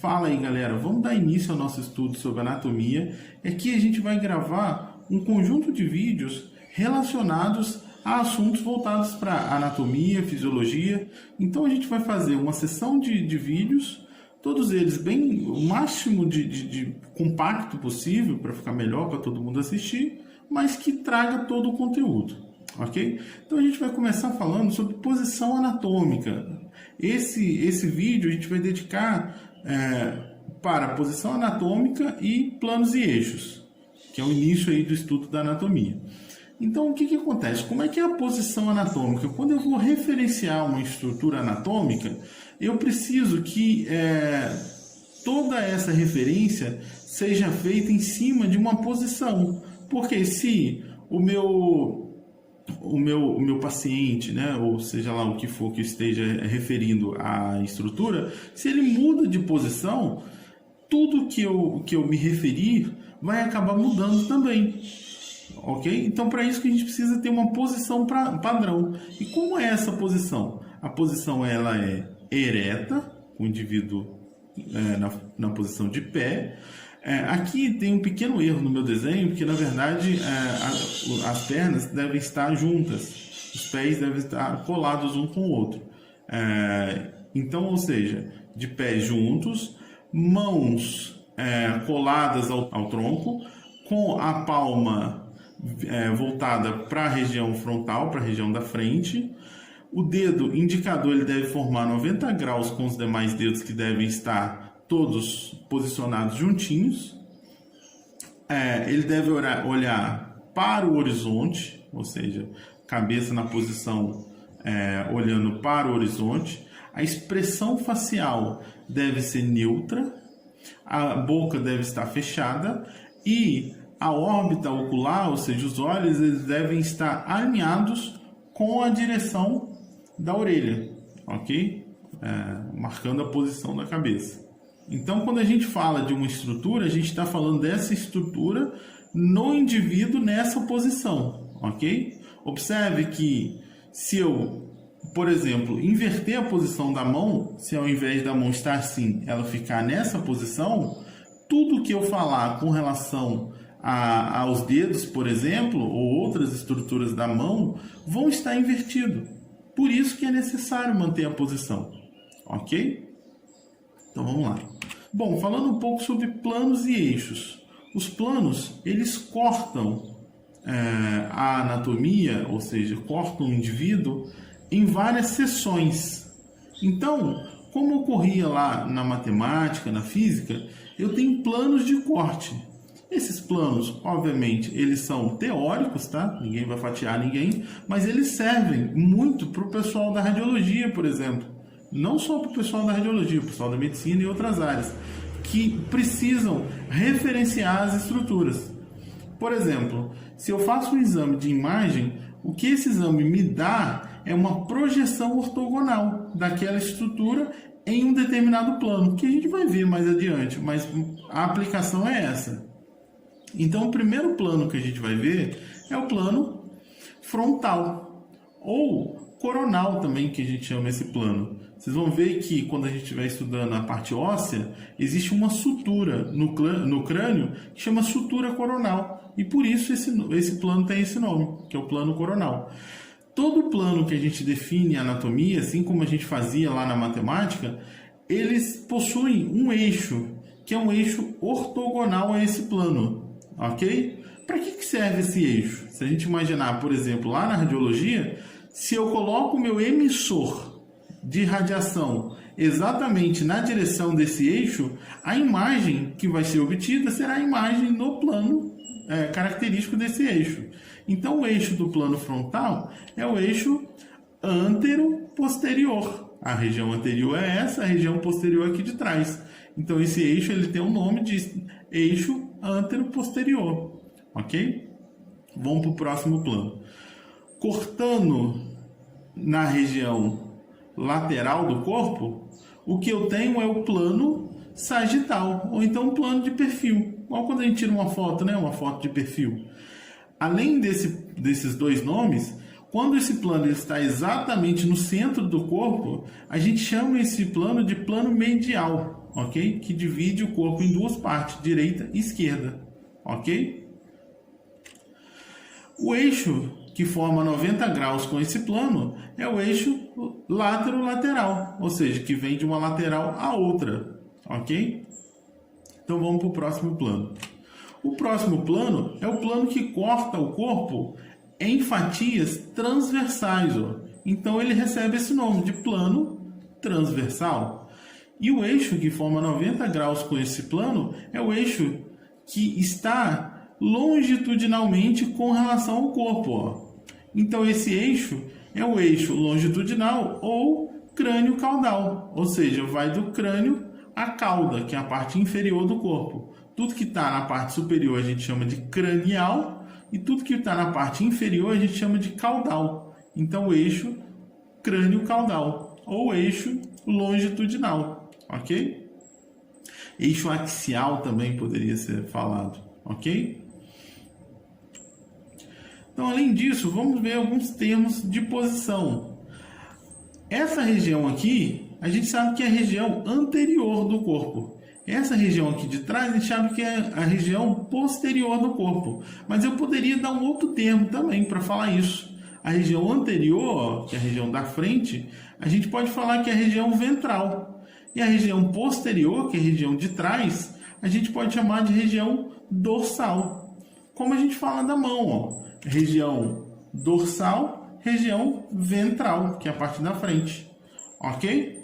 Fala aí, galera, vamos dar início ao nosso estudo sobre anatomia. Aqui a gente vai gravar um conjunto de vídeos relacionados a assuntos voltados para anatomia, fisiologia. Então a gente vai fazer uma sessão de vídeos, todos eles bem o máximo de compacto possível para ficar melhor para todo mundo assistir, mas que traga todo o conteúdo, ok? Então a gente vai começar falando sobre posição anatômica. Esse vídeo a gente vai dedicar para posição anatômica e planos e eixos, que é o início aí do estudo da anatomia. Então, o que acontece? Como é que é a posição anatômica? Quando eu vou referenciar uma estrutura anatômica, eu preciso que toda essa referência seja feita em cima de uma posição. Porque se o meu paciente, né, ou seja lá o que for que esteja referindo à estrutura, se ele muda de posição, tudo que eu me referir vai acabar mudando também. Ok? Então, para isso que a gente precisa ter uma posição padrão. E como é essa posição? A posição ela é ereta, o indivíduo na posição de pé. Aqui tem um pequeno erro no meu desenho, porque na verdade as pernas devem estar juntas, os pés devem estar colados um com o outro. Então, ou seja, de pés juntos, mãos coladas ao tronco, com a palma voltada para a região frontal, para a região da frente. O dedo indicador ele deve formar 90 graus com os demais dedos que devem estar todos posicionados juntinhos. Ele deve olhar para o horizonte, ou seja, cabeça na posição olhando para o horizonte. A expressão facial deve ser neutra, a boca deve estar fechada e a órbita ocular, ou seja, os olhos, eles devem estar alinhados com a direção da orelha, ok? Marcando a posição da cabeça. Então, quando a gente fala de uma estrutura, a gente está falando dessa estrutura no indivíduo nessa posição, ok? Observe que se eu, por exemplo, inverter a posição da mão, se ao invés da mão estar assim, ela ficar nessa posição, tudo que eu falar com relação aos dedos, por exemplo, ou outras estruturas da mão, vão estar invertido. Por isso que é necessário manter a posição, ok? Então vamos lá. Bom, falando um pouco sobre planos e eixos. Os planos, eles cortam a anatomia, ou seja, cortam o indivíduo em várias seções. Então, como ocorria lá na matemática, na física, eu tenho planos de corte. Esses planos, obviamente, eles são teóricos, tá? Ninguém vai fatiar ninguém, mas eles servem muito para o pessoal da radiologia, por exemplo. Não só para o pessoal da radiologia, o pessoal da medicina e outras áreas, que precisam referenciar as estruturas. Por exemplo, se eu faço um exame de imagem, o que esse exame me dá é uma projeção ortogonal daquela estrutura em um determinado plano, que a gente vai ver mais adiante, mas a aplicação é essa. Então, o primeiro plano que a gente vai ver é o plano frontal, ou coronal também, que a gente chama esse plano. Vocês vão ver que quando a gente estiver estudando a parte óssea, existe uma sutura no crânio que chama sutura coronal. E por isso esse plano tem esse nome, que é o plano coronal. Todo plano que a gente define a anatomia, assim como a gente fazia lá na matemática, eles possuem um eixo, que é um eixo ortogonal a esse plano. Ok? Para que serve esse eixo? Se a gente imaginar, por exemplo, lá na radiologia, se eu coloco o meu emissor de radiação exatamente na direção desse eixo, a imagem que vai ser obtida será a imagem no plano característico desse eixo. Então, o eixo do plano frontal é o eixo antero-posterior. A região anterior é essa, a região posterior aqui de trás. Então, esse eixo ele tem o nome de eixo antero-posterior, ok? Vamos para o próximo plano. Cortando na região lateral do corpo, o que eu tenho é o plano sagital, ou então o plano de perfil. Igual quando a gente tira uma foto, né? Uma foto de perfil. Além desses dois nomes, Quando esse plano está exatamente no centro do corpo, a gente chama esse plano de plano medial, ok? Que divide o corpo em duas partes, direita e esquerda, ok? O eixo que forma 90 graus com esse plano é o eixo látero-lateral, ou seja, que vem de uma lateral a outra, ok? Então vamos para o próximo plano. O próximo plano é o plano que corta o corpo em fatias transversais, ó. Então ele recebe esse nome de plano transversal. E o eixo que forma 90 graus com esse plano é o eixo que está longitudinalmente com relação ao corpo, ó. Então esse eixo é o eixo longitudinal ou crânio caudal, ou seja, vai do crânio à cauda, que é a parte inferior do corpo. Tudo que está na parte superior a gente chama de cranial e tudo que está na parte inferior a gente chama de caudal. Então o eixo crânio caudal ou eixo longitudinal, ok? Eixo axial também poderia ser falado, ok? Então, além disso, vamos ver alguns termos de posição. Essa região aqui, a gente sabe que é a região anterior do corpo. Essa região aqui de trás, a gente sabe que é a região posterior do corpo. Mas eu poderia dar um outro termo também para falar isso. A região anterior, que é a região da frente, a gente pode falar que é a região ventral. E a região posterior, que é a região de trás, a gente pode chamar de região dorsal. Como a gente fala da mão, ó. Região dorsal, região ventral, que é a parte da frente, ok?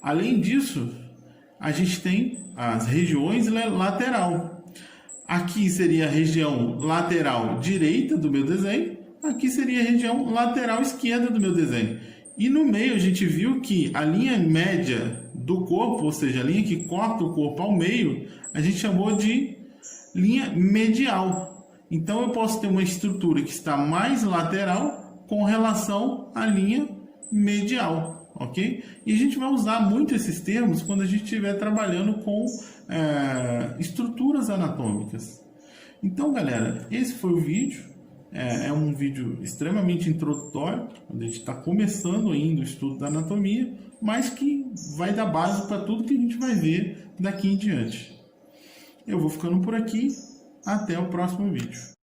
Além disso, a gente tem as regiões lateral. Aqui seria a região lateral direita do meu desenho, aqui seria a região lateral esquerda do meu desenho. E no meio a gente viu que a linha média do corpo, ou seja, a linha que corta o corpo ao meio, a gente chamou de linha medial. Então eu posso ter uma estrutura que está mais lateral com relação à linha medial, ok? E a gente vai usar muito esses termos quando a gente estiver trabalhando com estruturas anatômicas. Então, galera, esse foi o vídeo. É um vídeo extremamente introdutório, onde a gente está começando ainda o estudo da anatomia, mas que vai dar base para tudo que a gente vai ver daqui em diante. Eu vou ficando por aqui. Até o próximo vídeo.